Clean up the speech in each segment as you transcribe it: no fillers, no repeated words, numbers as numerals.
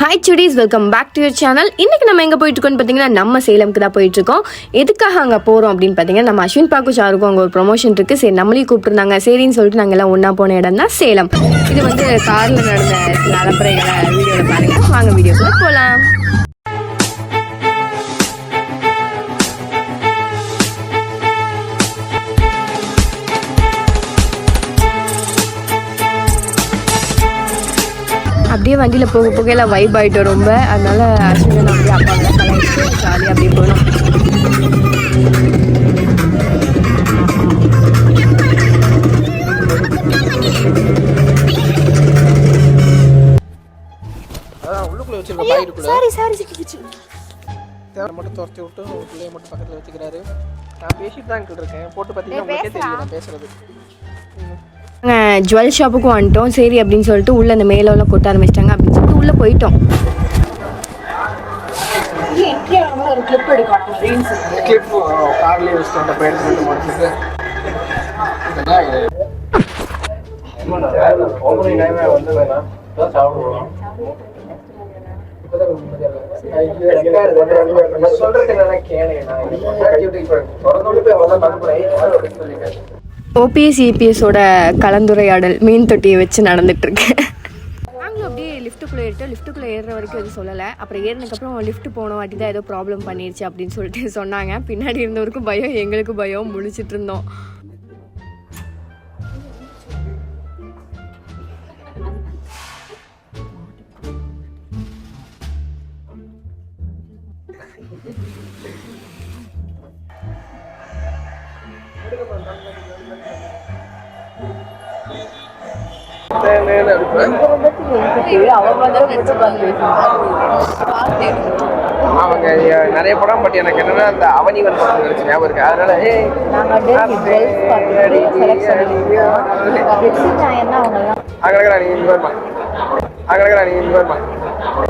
Hi cuties, welcome back to your channel. இன்றைக்கி நம்ம எங்கே போயிட்டுருக்கோன்னு பார்த்தீங்கன்னா நம்ம சேலமுக்கு தான் போயிட்டுருக்கோம். எதுக்காக அங்கே போகிறோம் அப்படின்னு பார்த்தீங்கன்னா நம்ம அஸ்வின் பாக்கு சாருக்கும் அங்கே ஒரு ப்ரொமோஷன் இருக்குது. சரி நம்மளையும் கூப்பிட்டுருந்தாங்க. சரின்னு சொல்லிட்டு நாங்கள் எல்லாம் ஒன்றா போன இடம் தான் சேலம். இது வந்து காரில் நடந்த சில அலப்பறைகளை வீடியோவில் பாருங்கள். வாங்க வீடியோக்குள்ள போகலாம். அப்படியே வண்டியில் போக போக எல்லாம் வைப் ஆகிட்டோம் ரொம்ப. அதனால அஸ்வின் அப்படியே அப்பாவெல்லாம் கலாய்ச்சி ஜாலியாக அப்படியே போனோம். மட்டும் துரத்தி விட்டு பிள்ளைய மட்டும் பக்கத்தில் வச்சுக்கிறாரு. நான் பேசிட்டு தான் இருக்கேன். போட்டு பார்த்தீங்கன்னா உங்களுக்கே தெரியும் நான் பேசுறது. ஜுவல் ஷாப்புக்கும் வந்துட்டோம். சரி அப்படின்னு சொல்லிட்டு உள்ளே அந்த மேலெல்லாம் கொட்ட ஆரம்பிச்சிட்டாங்க. அப்படின்னு சொல்லிட்டு உள்ளே போயிட்டோம். ஓபிஎஸ் இபிஎஸோட கலந்துரையாடல் மீன் தொட்டியை வச்சு நடந்துட்டுருக்கு. நாங்களும் அப்படியே லிஃப்ட்டுக்குள்ளே ஏறிட்டோம். லிஃப்ட்டுக்குள்ளே ஏறுற வரைக்கும் எதுவும் சொல்லலை. அப்புறம் ஏறினதுக்கப்புறம் லிஃப்ட் போனோம் வாட்டி தான் ஏதோ ப்ராப்ளம் பண்ணிடுச்சு அப்படின்னு சொல்லிட்டு சொன்னாங்க. பின்னாடி இருந்தவருக்கும் பயம், எங்களுக்கும் பயம், முழிச்சிட்டு இருந்தோம். அவங்க நிறைய படம், பட் எனக்கு என்னன்னா அந்த அவனிவன் படம் நினைச்சு ஞாபகம் இருக்கு. அதனால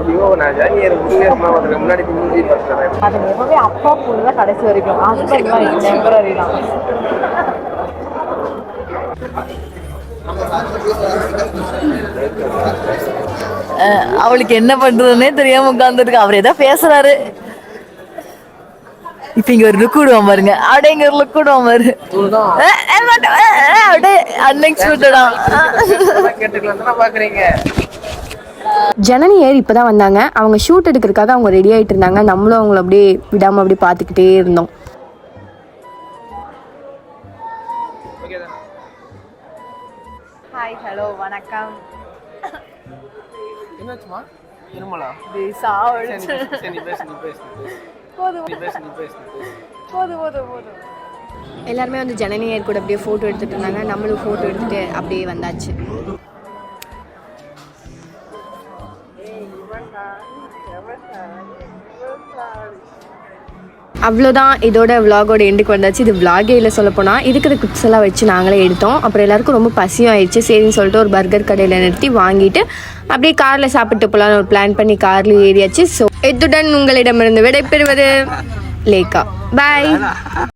ஐயோ நான் ஜானியர் முன்னாடி அப்பா பொண்ணு கடைசி வரைக்கும் அவளுக்கு என்ன பண்றதுன்னே தெரியாம உட்கார்ந்துருக்கு. அவர் ஏதோ பேசுறாரு. இப்ப இங்க ஒரு லுக் விடுவான் பாருங்க. அப்படியே இங்க ஒரு லுக் விடுவான் பாரு. அப்படியே அன்எக்ஸ்பெக்டடா பாக்குறீங்க. ஜனனி ஏர் இப்பதான் வந்தாங்க. அவங்க ஷூட் எடுக்கிறதுக்காக அவங்க ரெடி ஆகிட்டு இருந்தாங்க. நம்மளும் அவங்கள அப்படியே விடாம அப்படியே பார்த்துக்கிட்டே இருந்தோம். ஹாய், ஹலோ, வணக்கம். என்னாச்சுமா? இருமலா? எல்லாருமே வந்து ஜனனி ஏர் கூட அப்படியே ஃபோட்டோ எடுத்துட்டு இருந்தாங்க. நம்மளும் ஃபோட்டோ எடுத்துட்டு அப்படியே வந்தாச்சு. அவ்வளோதான், இதோட விலாகோட எண்டுக்கு வந்தாச்சு. இது விலாகே இல்லை சொல்லப்போனால். இருக்கிற கிப்ஸ் எல்லாம் வச்சு நாங்களே எடுத்தோம். அப்புறம் எல்லாருக்கும் ரொம்ப பசியும் ஆயிடுச்சு. சரின்னு சொல்லிட்டு ஒரு பர்கர் கடையில் நிறுத்தி வாங்கிட்டு அப்படியே காரில் சாப்பிட்டு போகலான்னு ஒரு பிளான் பண்ணி காரில் ஏறியாச்சு. ஸோ இத்துடன் உங்களிடமிருந்து விடைபெறுவது லேக்கா. பாய்.